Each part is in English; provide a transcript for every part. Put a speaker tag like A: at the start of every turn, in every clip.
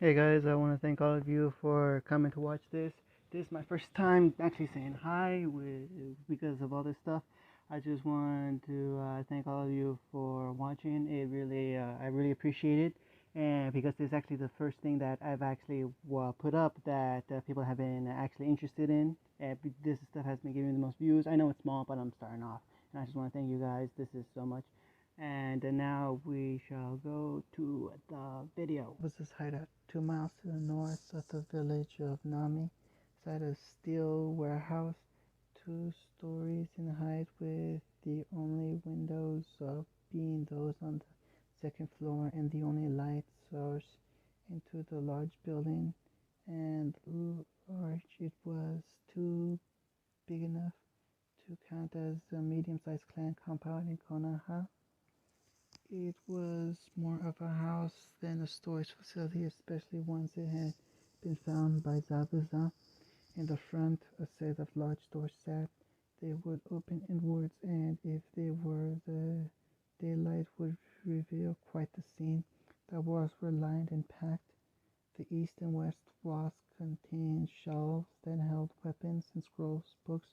A: Hey guys, I want to thank all of you for coming to watch this. This is my first time actually saying hi because of all this stuff. I just want to thank all of you for watching. I really appreciate it, and because this is actually the first thing that I've actually put up that people have been actually interested in. And this stuff has been giving the most views. I know it's small, but I'm starting off, and I just want to thank you guys. This is so much. And now we shall go to the video. Was this hideout 2 miles to the north of the village of Nami, inside a steel warehouse, 2 stories in height, with the only windows being those on the second floor and the only light source into the large building. And large, it was too big enough to count as a medium-sized clan compound in Konoha. It was more of a house than a storage facility, especially once it had been found by Zabuza. In the front, a set of large doors sat. They would open inwards, and if they were, the daylight would reveal quite the scene. The walls were lined and packed. The east and west walls contained shelves that held weapons and scrolls, books,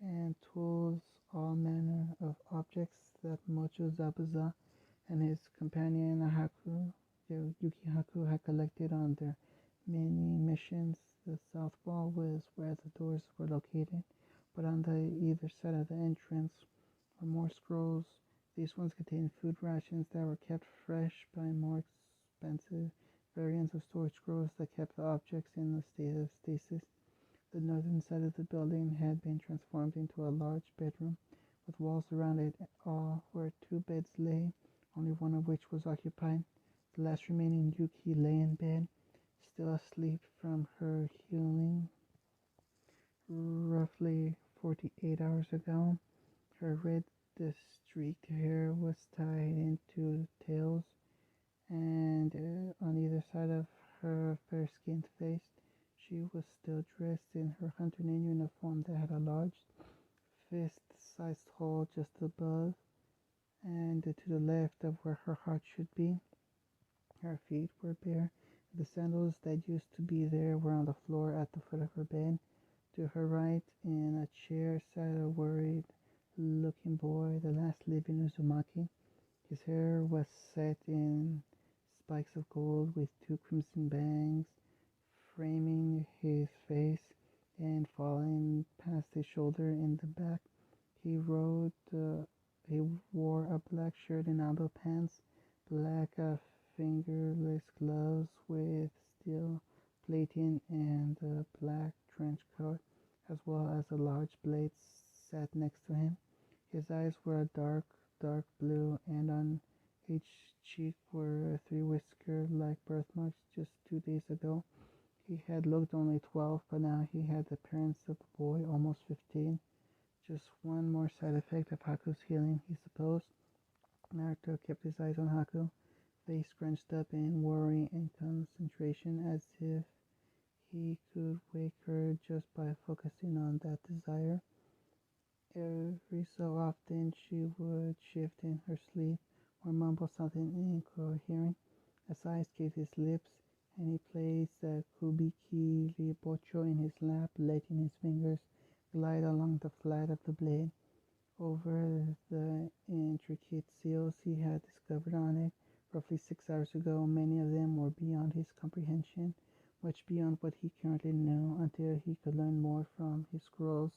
A: and tools, all manner of objects that Mocho Zabuza and his companion Yuki Haku had collected on their many missions. The south wall was where the doors were located, but on the either side of the entrance were more scrolls. These ones contained food rations that were kept fresh by more expensive variants of storage scrolls that kept the objects in a state of stasis. The northern side of the building had been transformed into a large bedroom, with walls around it all where 2 beds lay, only one of which was occupied. The last remaining Yuki lay in bed, still asleep from her healing roughly 48 hours ago. Her red streaked hair was tied into tails, and on either side of her fair-skinned face, she was still dressed in her hunter ninja uniform that had a large fist-sized hole just above and to the left of where her heart should be. Her feet were bare. The sandals that used to be there were on the floor at the foot of her bed. To her right, in a chair, sat a worried-looking boy, the last living Uzumaki. His hair was set in spikes of gold with 2 crimson bangs framing his face and falling past his shoulder in the back. He rode. He wore a black shirt and amber pants, black fingerless gloves with steel plating, and a black trench coat, as well as a large blade sat next to him. His eyes were a dark blue, and on each cheek were 3 whisker-like birthmarks. Just 2 days ago, he had looked only 12, but now he had the appearance of a boy almost 15. Just one more side effect of Haku's healing, he supposed. Naruto kept his eyes on Haku, face scrunched up in worry and concentration, as if he could wake her just by focusing on that desire. Every so often she would shift in her sleep or mumble something incoherent. A sigh escaped his lips, and he placed the Kubiki Ribocho in his lap, letting his fingers glide along the flat of the blade over the intricate seals he had discovered on it roughly 6 hours ago. Many of them were beyond his comprehension, much beyond what he currently knew, until he could learn more from his scrolls.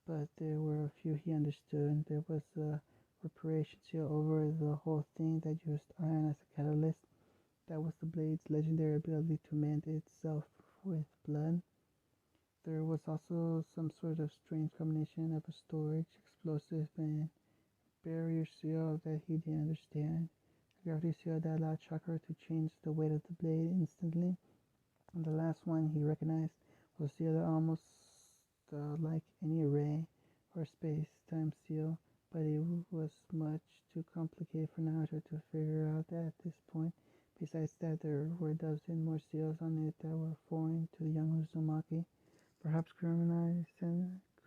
A: But there were a few he understood. There was a reparation seal over the whole thing that used iron as a catalyst. That was the blade's legendary ability to mend itself with blood. There was also some sort of strange combination of a storage, explosive, and barrier seal that he didn't understand. A gravity seal that allowed chakra to change the weight of the blade instantly. And the last one he recognized was the other, almost like any array or space-time seal, but it was much too complicated for Naruto to figure out at this point. Besides that, there were a dozen more seals on it that were foreign to the young Uzumaki. Perhaps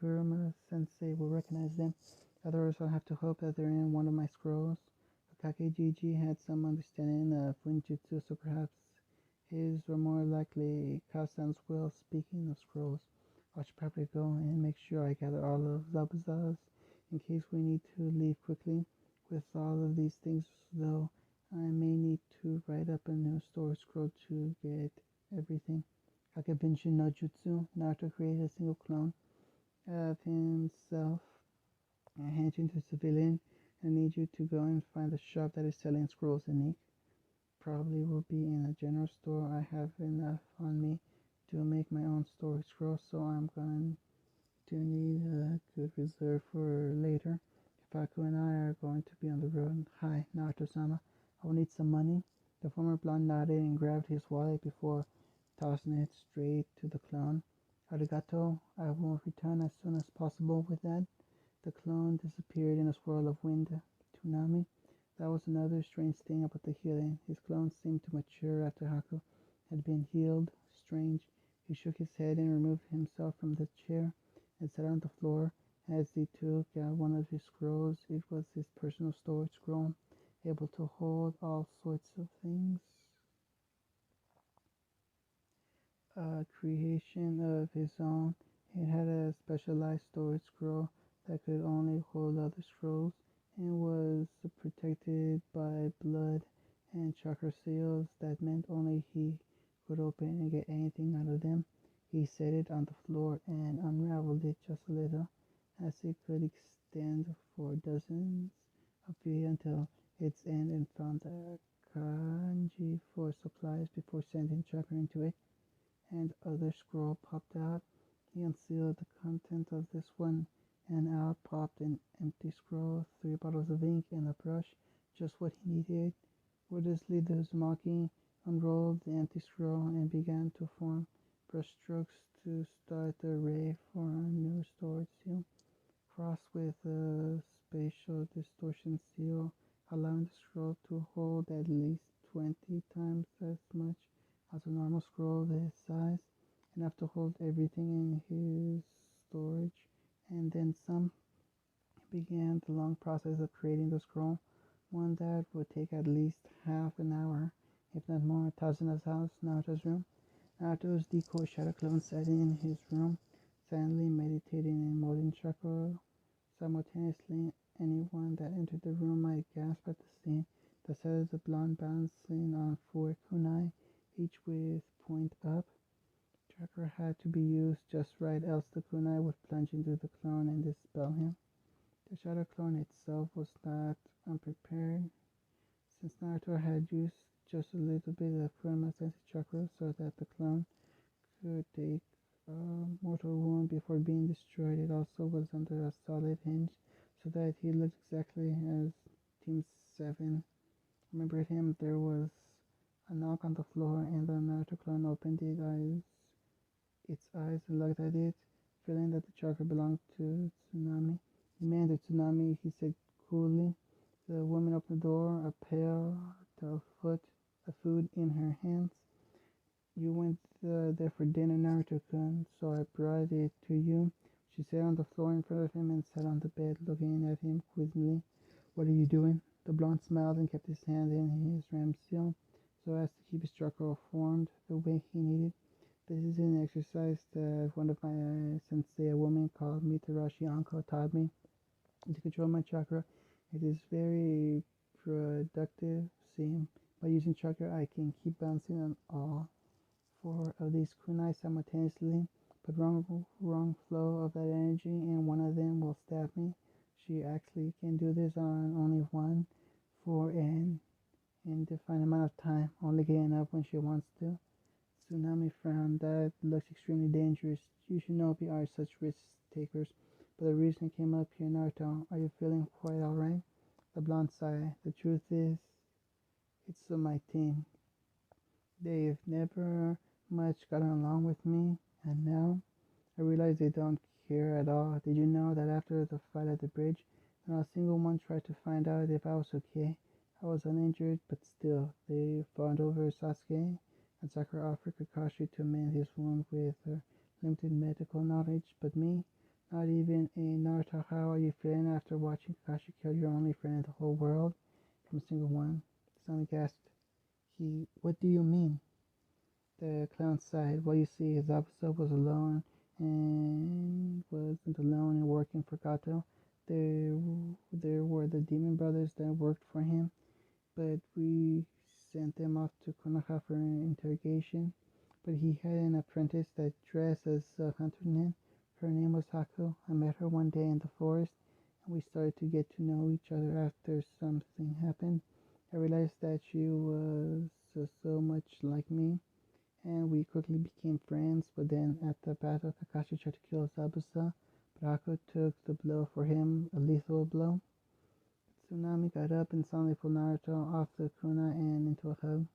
A: Kurama-sensei will recognize them. Otherwise, I'll have to hope that they're in one of my scrolls. Akage Gigi had some understanding of Fuinjutsu, so perhaps His were more likely Kazan's will. Speaking of scrolls, I should probably go and make sure I gather all of Zabuza's in case we need to leave quickly. With all of these things, though, I may need to write up a new storage scroll to get everything. Akabinshin no Jutsu, Naruto created a single clone of himself and hand you to civilian. I need you to go and find the shop that is selling scrolls in ink. Probably will be in a general store. I have enough on me to make my own storage scroll, so I'm going to need a good reserve for later. Haku and I are going to be on the road. Hi, Naruto-sama. I will need some money. The former blonde nodded and grabbed his wallet before tossing it straight to the clone. Arigato. I will return as soon as possible with that. The clone disappeared in a swirl of wind. Tsunami. That was another strange thing about the healing. His clone seemed to mature after Haku had been healed. Strange. He shook his head and removed himself from the chair and sat on the floor. As he took out one of his scrolls, it was his personal storage scroll, able to hold all sorts of things. A creation of his own, it had a specialized storage scroll that could only hold other scrolls and was protected by blood and chakra seals that meant only he could open and get anything out of them. He set it on the floor and unraveled it just a little, as it could extend for dozens of feet until its end, and found the kanji for supplies before sending chakra into it. And other scroll popped out. He unsealed the content of this one, and out popped an empty scroll, 3 bottles of ink, and a brush, just what he needed. Wordlessly, the Uzumaki unrolled the empty scroll and began to form brushstrokes to start the array for a new storage seal, crossed with a spatial distortion seal, allowing the scroll to hold at least 20 times as much as a normal scroll this size, enough to hold everything in his storage, and then some. He began the long process of creating the scroll, one that would take at least half an hour, if not more. Tazuna's house, Naruto's room. Naruto's decoy shadow clone sat in his room, silently meditating and molding chakra. Simultaneously, anyone that entered the room might gasp at the scene. The sight of the blonde bouncing on 4 kunai, each with point up. Chakra had to be used just right, else the kunai would plunge into the clone and dispel him. The shadow clone itself was not unprepared, since Naruto had used just a little bit of Kurama Sensei chakra so that the clone could take a mortal wound before being destroyed. It also was under a solid hinge so that he looked exactly as Team 7 remembered him. There was a knock on the floor, and the Naruto clone opened its eyes and looked at it, feeling that the chakra belonged to Tsunami. "Demand Tsunami," he said coolly. The woman opened the door, a pail of food in her hands. "You went there for dinner, Naruto-kun, so I brought it to you." She sat on the floor in front of him and sat on the bed, looking at him quizzically. "What are you doing?" The blonde smiled and kept his hand in his ram seal, so as to keep his chakra formed the way he needed. "This is an exercise that one of my sensei, a woman called Mitarashi Anko, taught me to control my chakra. It is very productive. See, by using chakra, I can keep bouncing on all 4 of these kunai simultaneously, but wrong flow of that energy, and one of them will stab me. She actually can do this on only one for an indefinite amount of time, only getting up when she wants to." Tsunami frowned. "That looks extremely dangerous. You shinobi are such risk takers. But the reason I came up here, Naruto, are you feeling quite alright?" The blonde sighed. "The truth is, it's my team. They've never much gotten along with me, and now I realize they don't care at all. Did you know that after the fight at the bridge, not a single one tried to find out if I was okay? I was uninjured, but still, they fawned over Sasuke, and Sakura offered Kakashi to mend his wound with her limited medical knowledge. But me, not even a Naruto. How are you feeling after watching Kakashi kill your only friend in the whole world?" From a single one. Sonic asked, "What do you mean?" The clown sighed. What you see is Zabuza was alone and wasn't alone in working for Gato. There, there were the demon brothers that worked for him, but we sent them off to Konoha for an interrogation. But he had an apprentice that dressed as a hunter nymph. Her name was Haku. I met her one day in the forest, and we started to get to know each other after something happened. I realized that she was so much like me, and we quickly became friends. But then at the battle, Kakashi tried to kill Zabuza, but Haku took the blow for him, a lethal blow. Tsunami got up and suddenly pulled Naruto off the Kuna and into a hug.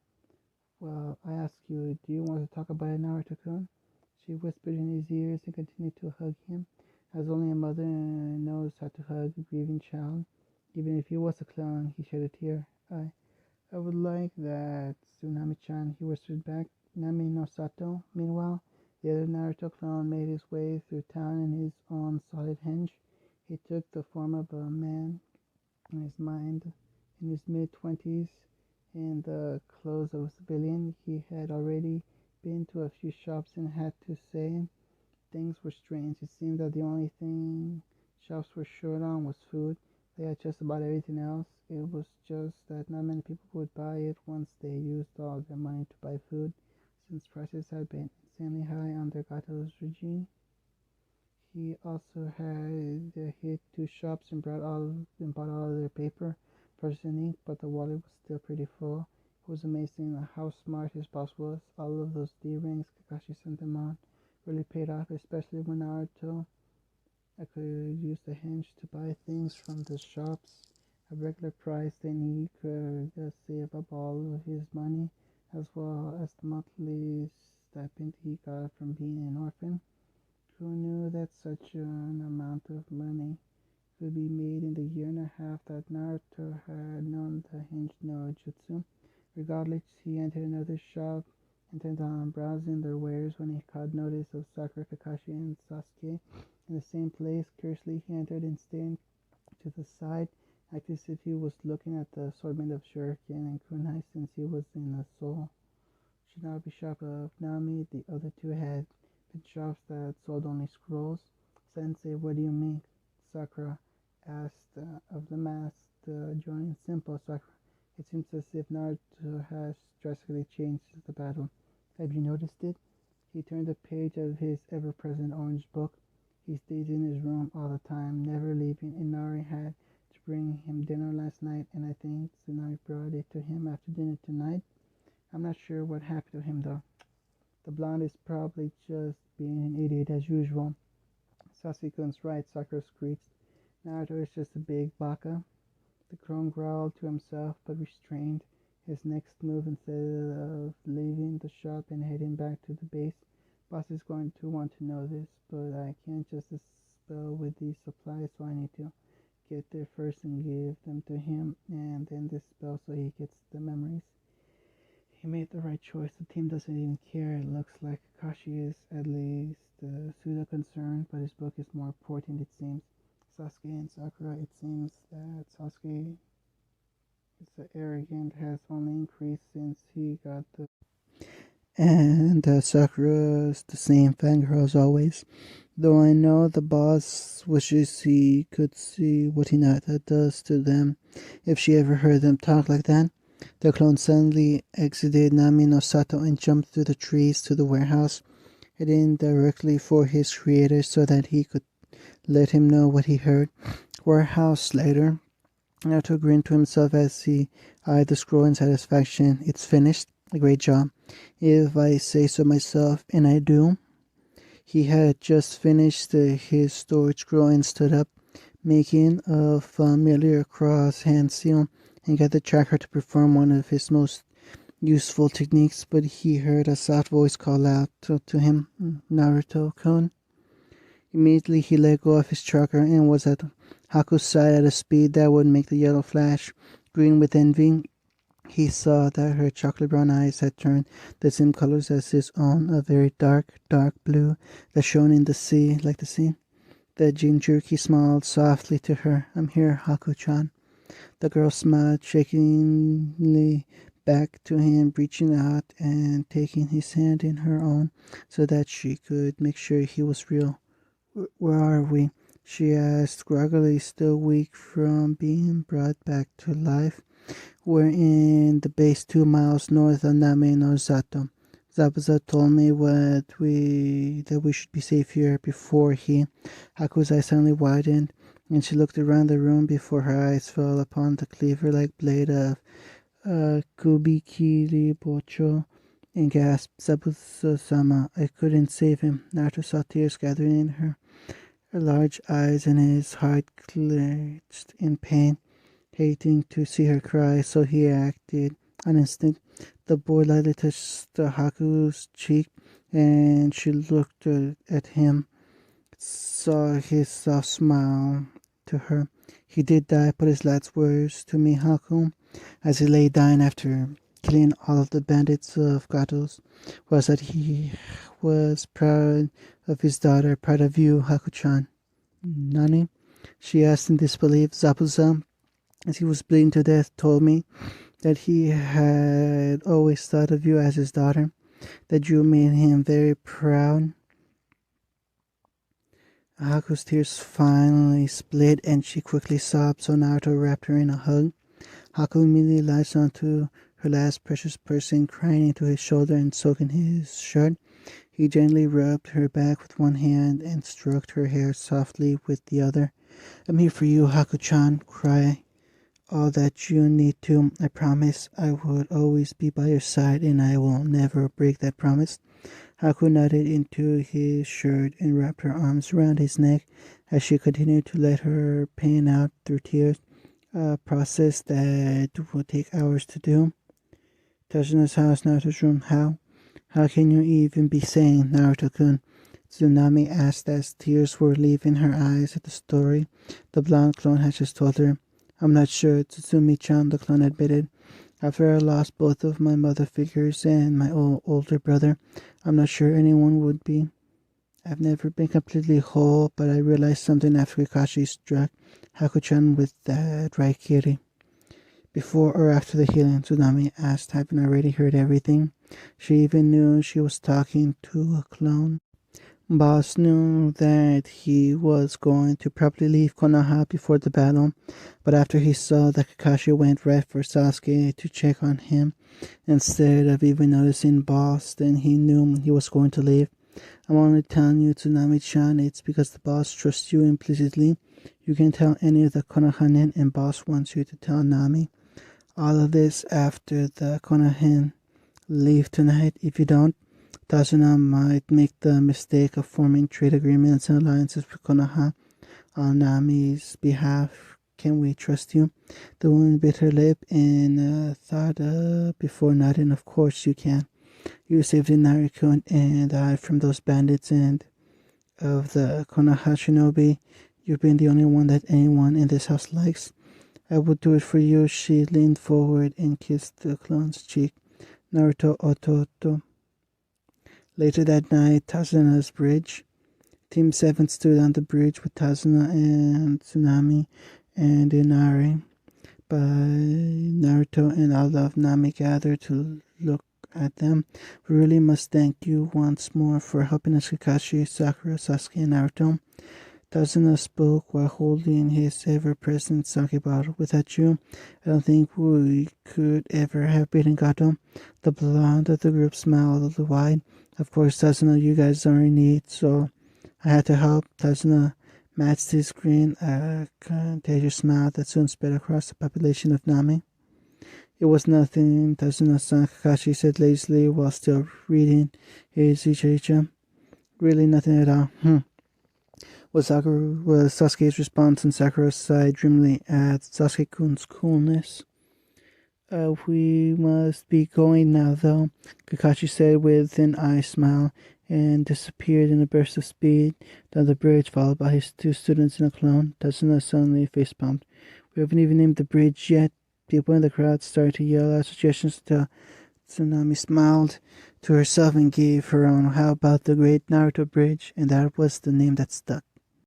A: Well, I ask you, do you want to talk about it, Naruto-kun? She whispered in his ears and continued to hug him, as only a mother knows how to hug a grieving child. Even if he was a clown, he shed a tear. I would like that, Tsunami-chan, he whispered back. Nami no Sato. Meanwhile, the other Naruto clone made his way through town in his own solid henge. He took the form of a man in his mind, in his mid-20s, in the clothes of a civilian. He had already been to a few shops and had to say things were strange. It seemed that the only thing shops were short on was food. They had just about everything else. It was just that not many people would buy it once they used all their money to buy food, since prices had been insanely high under Gato's regime. He also had hit two shops and bought all of their paper, brushes and ink, but the wallet was still pretty full. It was amazing how smart his boss was. All of those D-rings Kakashi sent them on really paid off, especially when Naruto I could use the hinge to buy things from the shops at regular price. Then he could save up all of his money, as well as the monthly stipend he got from being an orphan. Who knew that such an amount of money could be made in the year and a half that Naruto had known the Hinge no Jutsu? Regardless, he entered another shop, intent on browsing their wares when he caught notice of Sakura, Kakashi, and Sasuke in the same place. Curiously, he entered and stayed to the side, acting as if he was looking at the assortment of shuriken and kunai since he was in a Soul Shinobi shop of Nami. The other two had been shops that sold only scrolls. Sensei, what do you mean? Sakura asked of the masked Jonin. Simple, Sakura. It seems as if Naruto has drastically changed since the battle. Have you noticed it? He turned the page of his ever-present orange book. He stays in his room all the time, never leaving. Inari had to bring him dinner last night, and I think Tsunami brought it to him after dinner tonight. I'm not sure what happened to him, though. The blonde is probably just being an idiot as usual. Sasuke-kun's right, Sakura screeched. Naruto is just a big baka. The crone growled to himself, but restrained his next move instead of leaving the shop and heading back to the base. Boss is going to want to know this, but I can't just dispel with these supplies, so I need to get there first and give them to him, and then dispel so he gets the memories. He made the right choice. The team doesn't even care. It looks like Kakashi is at least pseudo-concerned, but his book is more important, it seems. Sasuke and Sakura, it seems that Sasuke is arrogant, has only increased since he got the... And Sakura's the same fangirl as always. Though I know the boss wishes he could see what Hinata does to them if she ever heard them talk like that. The clone suddenly exited Nami no Sato and jumped through the trees to the warehouse, heading directly for his creator so that he could let him know what he heard. Warehouse later. Naruto grinned to himself as he eyed the scroll in satisfaction. It's finished. A great job, if I say so myself, and I do. He had just finished his storage scroll and stood up, making a familiar cross-hand seal, and got the tracker to perform one of his most useful techniques, but he heard a soft voice call out to him, Naruto-kun. Immediately he let go of his tracker and was at Haku's side at a speed that would make the yellow flash green with envy. He saw that her chocolate brown eyes had turned the same colors as his own, a very dark, dark blue that shone in the sea, like the sea. The Jinchuriki smiled softly to her. I'm here, Haku-chan. The girl smiled, shakingly back to him, reaching out and taking his hand in her own so that she could make sure he was real. Where are we? She asked, groggily, still weak from being brought back to life. We're in the base 2 miles north of Name no Zato. Zabuza told me that we should be safe here before Haku's eyes suddenly widened, and she looked around the room before her eyes fell upon the cleaver-like blade of Kubikiri Bocho and gasped, Zabuza-sama, I couldn't save him. Naruto saw tears gathering in her large eyes, and his heart clenched in pain, hating to see her cry, so he acted on instinct. The boy lightly touched the Haku's cheek, and she looked at him, saw his soft smile to her. He did die, but his last words to me, Haku, as he lay dying after killing all of the bandits of Gatos, was that he was proud of his daughter, proud of you, Haku-chan. Nani? She asked in disbelief. Zabuza, as he was bleeding to death, told me that he had always thought of you as his daughter, that you made him very proud. Haku's tears finally split, and she quickly sobbed, so Naruto wrapped her in a hug. Haku immediately latched onto her last precious person, crying into his shoulder and soaking his shirt. He gently rubbed her back with one hand and stroked her hair softly with the other. I'm here for you, Haku-chan. Cry all that you need to. I promise I would always be by your side, and I will never break that promise. Haku nodded into his shirt and wrapped her arms around his neck as she continued to let her pain out through tears, a process that would take hours to do. Tasuna's house, Naruto's room. How can you even be sane, Naruto-kun? Tsunami asked as tears were leaving her eyes at the story the blonde clone had just told her. I'm not sure, Tsutsumi-chan, the clone admitted. After I lost both of my mother figures and my older brother, I'm not sure anyone would be. I've never been completely whole, but I realized something after Kakashi struck Haku-chan with that Raikiri. Before or after the healing, Tsunami asked, having already heard everything. She even knew she was talking to a clone. Boss knew that he was going to probably leave Konoha before the battle, but after he saw that Kakashi went right for Sasuke to check on him, instead of even noticing Boss, then he knew he was going to leave. I'm only telling you, Tsunami-chan, it's because the boss trusts you implicitly. You can tell any of the Konohanin, and Boss wants you to tell Nami. All of this after the Konohan leave tonight. If you don't, Tazuna might make the mistake of forming trade agreements and alliances with Konoha on Nami's behalf. Can we trust you? The woman bit her lip and thought before nodding. Of course you can. You saved Naruto and I from those bandits, and of the Konoha shinobi, you've been the only one that anyone in this house likes. I would do it for you. She leaned forward and kissed the clone's cheek. Naruto Ototo. Later that night, Tazuna's bridge. Team 7 stood on the bridge with Tazuna and Tsunami and Inari. But Naruto and all of Nami gathered to look at them. We really must thank you once more for helping us, Kakashi, Sakura, Sasuke, and Naruto. Tazuna spoke while holding his ever-present sake bottle. Without you, I don't think we could ever have beaten Gato. The blonde of the group smiled a little wide. Of course, Tazuna, you guys are in need, so I had to help. Tazuna matched his grin, a contagious smile that soon spread across the population of Nami. It was nothing, Tazuna-san, Kakashi said lazily while still reading his Icha. Really nothing at all. Was Sasuke's response, and Sakura sighed dreamily at Sasuke-kun's coolness. We must be going now, though, Kakashi said with an eye smile, and disappeared in a burst of speed down the bridge, followed by his 2 students and a clone. Tazuna suddenly face-palmed. We haven't even named the bridge yet. People in the crowd started to yell out suggestions until Tsunami smiled to herself and gave her own. How about the Great Naruto Bridge? And that was the name that stuck.